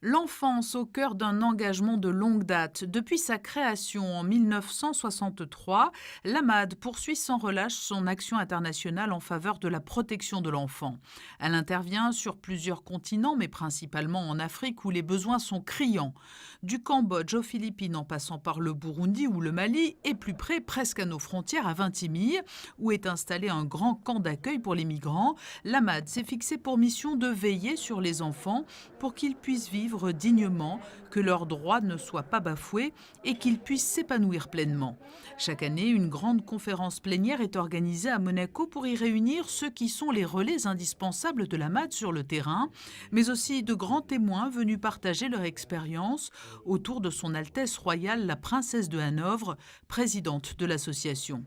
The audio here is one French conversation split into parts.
L'enfance au cœur d'un engagement de longue date. Depuis sa création en 1963, l'AMAD poursuit sans relâche son action internationale en faveur de la protection de l'enfant. Elle intervient sur plusieurs continents, mais principalement en Afrique où les besoins sont criants. Du Cambodge aux Philippines en passant par le Burundi ou le Mali et plus près, presque à nos frontières, à Vintimille, où est installé un grand camp d'accueil pour les migrants, l'AMAD s'est fixé pour mission de veiller sur les enfants pour qu'ils puissent vivre dignement, que leurs droits ne soient pas bafoués et qu'ils puissent s'épanouir pleinement. Chaque année, une grande conférence plénière est organisée à Monaco pour y réunir ceux qui sont les relais indispensables de l'AMAD sur le terrain, mais aussi de grands témoins venus partager leur expérience autour de Son Altesse Royale la Princesse de Hanovre, présidente de l'association.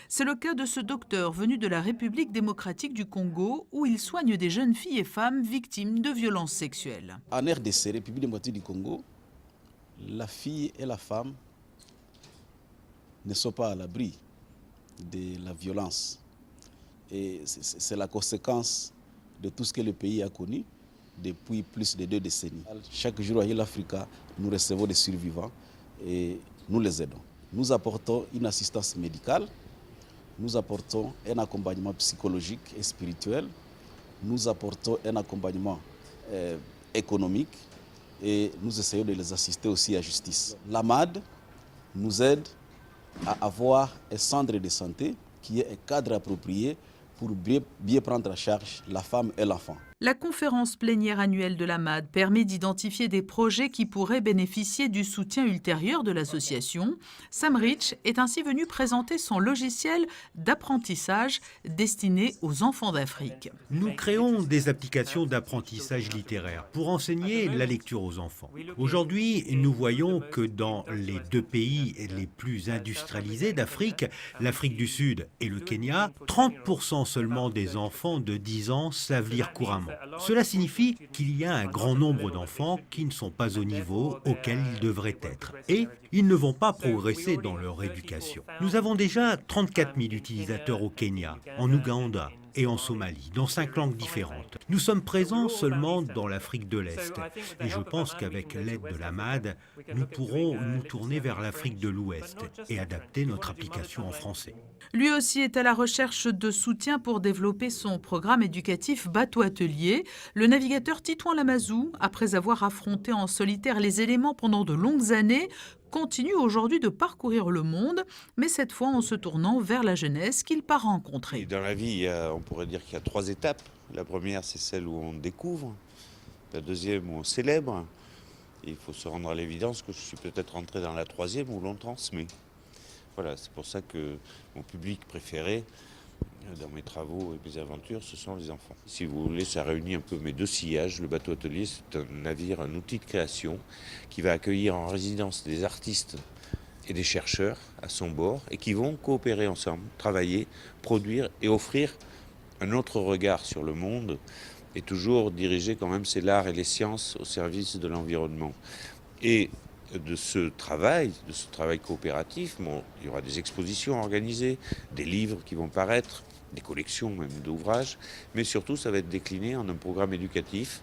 C'est le cas de ce docteur venu de la République démocratique du Congo où il soigne des jeunes filles et femmes victimes de violences sexuelles. En RDC, République démocratique du Congo, la fille et la femme ne sont pas à l'abri de la violence. Et c'est la conséquence de tout ce que le pays a connu depuis plus de 2 décennies. Chaque jour à Heal Africa, nous recevons des survivants et nous les aidons. Nous apportons une assistance médicale, nous apportons un accompagnement psychologique et spirituel, nous apportons un accompagnement économique et nous essayons de les assister aussi à justice. L'AMAD nous aide à avoir un centre de santé qui est un cadre approprié pour bien prendre en charge la femme et l'enfant. La conférence plénière annuelle de l'AMAD permet d'identifier des projets qui pourraient bénéficier du soutien ultérieur de l'association. Sam Rich est ainsi venu présenter son logiciel d'apprentissage destiné aux enfants d'Afrique. Nous créons des applications d'apprentissage littéraire pour enseigner la lecture aux enfants. Aujourd'hui, nous voyons que dans les 2 pays les plus industrialisés d'Afrique, l'Afrique du Sud et le Kenya, 30% seulement des enfants de 10 ans savent lire couramment. Cela signifie qu'il y a un grand nombre d'enfants qui ne sont pas au niveau auquel ils devraient être et ils ne vont pas progresser dans leur éducation. Nous avons déjà 34 000 utilisateurs au Kenya, en Ouganda et en Somalie, dans 5 langues différentes. Nous sommes présents seulement dans l'Afrique de l'Est et je pense qu'avec l'aide de l'AMAD, nous pourrons nous tourner vers l'Afrique de l'Ouest et adapter notre application en français. Lui aussi est à la recherche de soutien pour développer son programme éducatif Bateau Atelier. Le navigateur Titouan Lamazou, après avoir affronté en solitaire les éléments pendant de longues années, continue aujourd'hui de parcourir le monde, mais cette fois en se tournant vers la jeunesse qu'il part rencontrer. Et dans la vie, on pourrait dire qu'il y a 3 étapes. La première, c'est celle où on découvre. La deuxième, où on célèbre. Et il faut se rendre à l'évidence que je suis peut-être rentré dans la 3e où l'on transmet. Voilà, c'est pour ça que mon public préféré dans mes travaux et mes aventures, ce sont les enfants. Si vous voulez, ça réunit un peu mes 2 sillages. Le bateau atelier, c'est un navire, un outil de création qui va accueillir en résidence des artistes et des chercheurs à son bord et qui vont coopérer ensemble, travailler, produire et offrir un autre regard sur le monde et toujours diriger quand même c'est l'art et les sciences au service de l'environnement. Et de ce travail coopératif, il y aura des expositions organisées, des livres qui vont paraître, des collections même d'ouvrages, mais surtout ça va être décliné en un programme éducatif,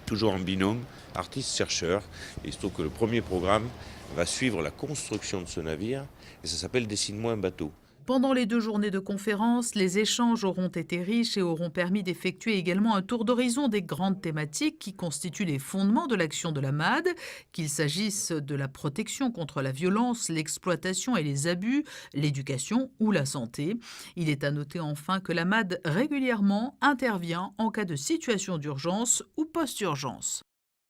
toujours en binôme, artistes-chercheurs. Et il se trouve que le premier programme va suivre la construction de ce navire, et ça s'appelle « Dessine-moi un bateau ». Pendant les 2 journées de conférence, les échanges auront été riches et auront permis d'effectuer également un tour d'horizon des grandes thématiques qui constituent les fondements de l'action de l'AMAD, qu'il s'agisse de la protection contre la violence, l'exploitation et les abus, l'éducation ou la santé. Il est à noter enfin que l'AMAD régulièrement intervient en cas de situation d'urgence ou post-urgence.